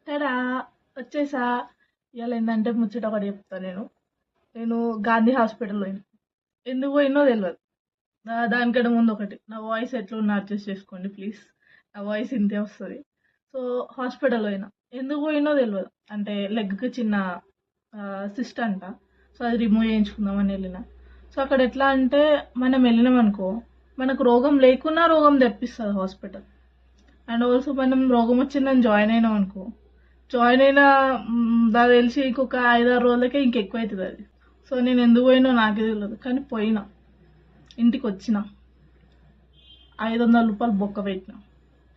Ta-da వచ్చేసా. ఇవాళ ఏంటంటే ముచ్చట ఒకటి చెప్తా. నేను గాంధీ హాస్పిటల్ పోయినా. ఎందుకు పోయినో తెలియదు. దానికంటే ముందు ఒకటి, నా వాయిస్ ఎట్లా ఉన్న అడ్జస్ట్ చేసుకోండి ప్లీజ్. నా వాయిస్ ఇంతే వస్తుంది. సో హాస్పిటల్ పోయినా. ఎందుకు పోయినో తెలియదు. అంటే లెగ్కి చిన్న సిస్ట్ అంట. సో అది రిమూవ్ చేయించుకుందామని వెళ్ళిన. సో అక్కడ ఎట్లా అంటే మనం వెళ్ళినాం అనుకో, మనకు రోగం లేకున్నా రోగం తెప్పిస్తుంది హాస్పిటల్. అండ్ ఆల్సో మనం రోగం వచ్చిందని జాయిన్ అయినాం అనుకో, జాయిన్ అయిన నాకు తెలిసి ఇంకొక 5-6 రోజులకే ఇంకెక్కువ అవుతుంది అది. సో నేను ఎందుకు పోయినో నాకే తెలియదు. కానీ పోయినా, ఇంటికి వచ్చిన 500 రూపాయలు బొక్క పెట్టిన.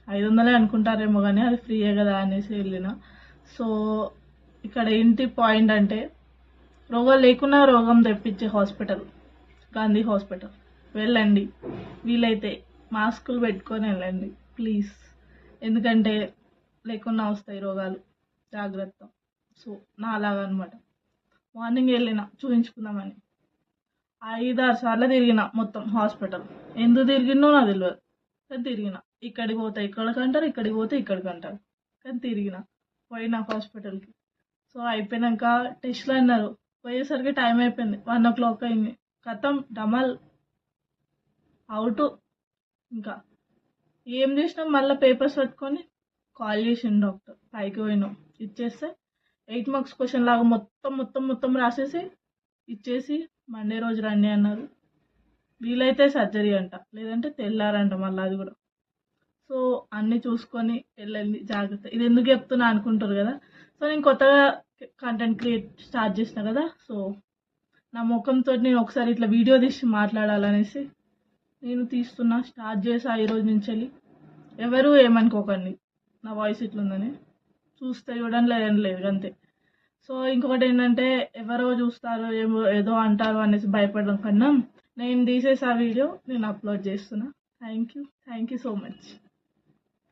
500 అనుకుంటారేమో కానీ అది ఫ్రీయే కదా అనేసి వెళ్ళిన. సో ఇక్కడ ఏంటి పాయింట్ అంటే, రోగం లేకున్నా రోగం తెప్పించే హాస్పిటల్ గాంధీ హాస్పిటల్. వెళ్ళండి, వీలైతే మాస్కులు పెట్టుకొని వెళ్ళండి ప్లీజ్. ఎందుకంటే లేకున్నా వస్తాయి రోగాలు, జాగ్రత్త. సో నా అలాగా అనమాట. మార్నింగ్ వెళ్ళిన చూపించుకుందామని 5-6 సార్లు తిరిగిన మొత్తం హాస్పిటల్. ఎందుకు తిరిగినో నాకు తెలియదు, కానీ తిరిగిన. ఇక్కడికి పోతే ఇక్కడికి అంటారు, ఇక్కడికి పోతే ఇక్కడికి అంటారు, కానీ పోయినా హాస్పిటల్కి. సో అయిపోయినాక టెస్ట్లు అన్నారు. పోయేసరికి టైం అయిపోయింది, 1 o'clock అయింది. కథం డమల్ అవుట్. ఇంకా ఏం చేసినాం, మళ్ళీ పేపర్స్ పట్టుకొని కాల్ చేసిండు డాక్టర్. పైకి పోయినాం, ఇచ్చేస్తే 8 marks క్వశ్చన్ లాగా మొత్తం రాసేసి ఇచ్చేసి మండే రోజు రండి అన్నారు. వీలైతే సర్జరీ అంట, లేదంటే తెల్లారంట మళ్ళీ అది కూడా. సో అన్నీ చూసుకొని వెళ్ళండి, జాగ్రత్త. ఇది ఎందుకు చెప్తున్నా అనుకుంటారు కదా. సో నేను కొత్తగా కంటెంట్ స్టార్ట్ చేసిన కదా. సో నా ముఖంతో నేను ఒకసారి ఇట్లా వీడియో తీసి మాట్లాడాలనేసి నేను తీస్తున్నా. స్టార్ట్ చేసా ఈరోజు నుంచి వెళ్ళి. ఎవరు ఏమనుకోకండి నా వాయిస్ ఇట్లుందని. చూస్తే చూడండి, లేదని లేదు, అంతే. సో ఇంకొకటి ఏంటంటే, ఎవరో చూస్తారు ఏదో అంటారు అనేసి భయపడడం కన్నా నేను తీసేసి ఆ వీడియో నేను అప్లోడ్ చేస్తున్నా. Thank you so much.